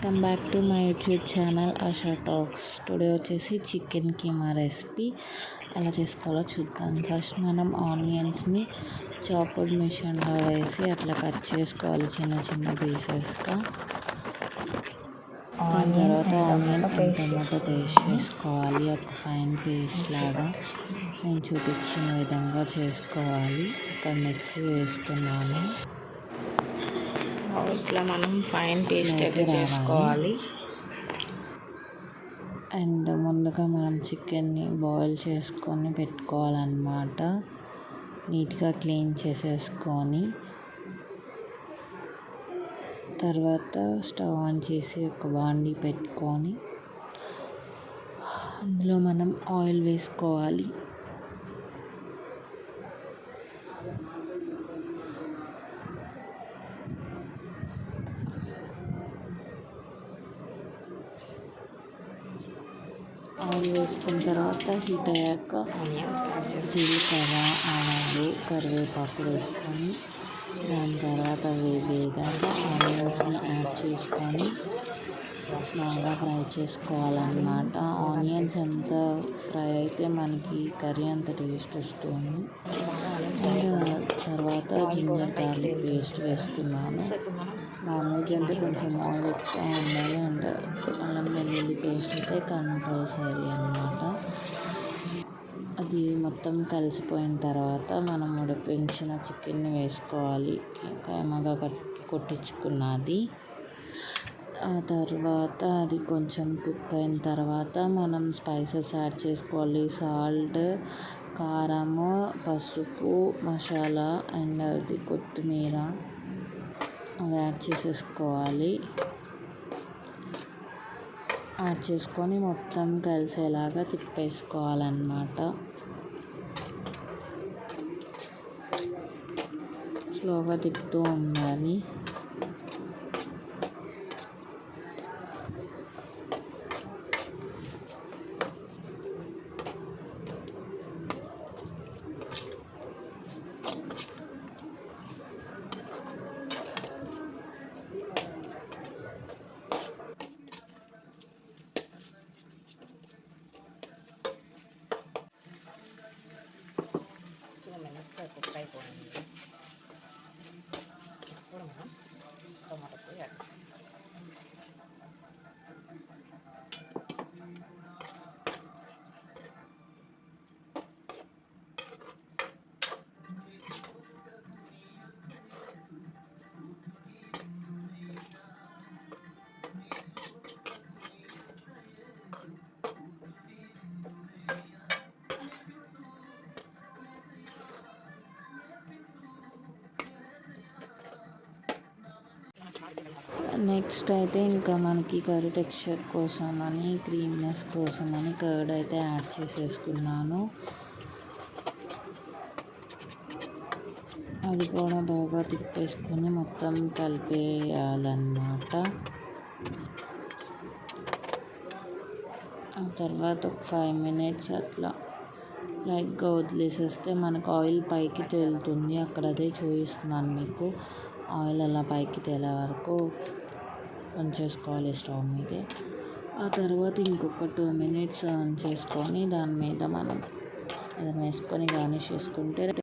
Welcome back to my YouTube channel ASHA talks. Today వచ్చేసి chicken keema recipe ఎలా చేసుకోవాలో చూద్దాం. ఫస్ట్ మనం ఆనియన్స్ని చాప్డ్ మిషన్లో వేసి అట్లా కట్ చేసుకోవాలి చిన్న చిన్న పీసెస్గా. తర్వాత ఆనియన్ అండ్ టమాటో పేస్ట్ చేసుకోవాలి, ఒక ఫైన్ పేస్ట్ లాగా. నేను చూపించిన విధంగా చేసుకోవాలి. ఇక్కడ మిక్సీ వేస్తున్నాను. ఇట్లా మనం ఫైన్ పేస్ట్ అయితే చేసుకోవాలి. అండ్ ముందుగా మనం చికెన్ని బాయిల్ చేసుకొని పెట్టుకోవాలన్నమాట. నీట్గా క్లీన్ చేసేసుకొని తర్వాత స్టవ్ ఆన్ చేసి ఒక బాండీ పెట్టుకొని అందులో మనం ఆయిల్ వేసుకోవాలి. ఆయిల్ వేసుకున్న తర్వాత హీట్ అయ్యాక జీలకర్ర, ఆవాలు, కరివేపాకు వేసుకొని దాని తర్వాత వేగాక ఆనియన్స్ని యాడ్ చేసుకొని బాగా ఫ్రై చేసుకోవాలన్నమాట. ఆనియన్స్ ఎంత ఫ్రై అయితే మనకి కర్రీ అంత టేస్ట్ వస్తుంది. అండ్ తర్వాత జింజర్ గార్లిక్ పేస్ట్ వేస్తున్నాను. నాన్ వెజ్ అంటే కొంచెం ఆయిల్ ఎక్కువ ఉండాలి. అండ్ అల్లం వెల్లుల్లి పేస్ట్ అయితే కంపల్సరీ అన్నమాట. అది మొత్తం కలిసిపోయిన తర్వాత మనం ఉడికించిన చికెన్ని వేసుకోవాలి, కైమగా కొట్టించుకున్నది. ఆ తర్వాత అది కొంచెం కుక్ అయిన తర్వాత మనం స్పైసెస్ యాడ్ చేసుకోవాలి. సాల్ట్, కారము, పసుపు, మసాలా అండ్ అది కొత్తిమీర అవి యాడ్ చేసేసుకోవాలి. యాడ్ చేసుకొని మొత్తం కలిసేలాగా తిప్పేసుకోవాలన్నమాట. స్లోగా తిప్పుతూ ఉండాలి. కుక్ అయిపోయింది. ఇప్పుడు మనం టమాటో యాడ్ నెక్స్ట్ అయితే ఇంకా మనకి కర్రీ టెక్స్చర్ కోసమని, క్రీమ్నెస్ కోసమని కర్డ్ అయితే యాడ్ చేసేసుకున్నాను. అది కూడా బాగా తిప్పేసుకొని మొత్తం కలిపేయాలన్నమాట. ఆ తర్వాత ఒక 5 minutes అట్లా లైట్గా వదిలేసేస్తే మనకు ఆయిల్ పైకి తేలుతుంది. అక్కడ అదే చూపిస్తున్నాను మీకు. ఆయిల్ అలా పైకి తేలే వరకు ఉంచేసుకోవాలి స్టవ్ మీదే. ఆ తర్వాత ఇంకొక 2 minutes ఆన్ చేసుకొని దాని మీద మనం ఏదైనా వేసుకొని గార్నిష్ చేసుకుంటే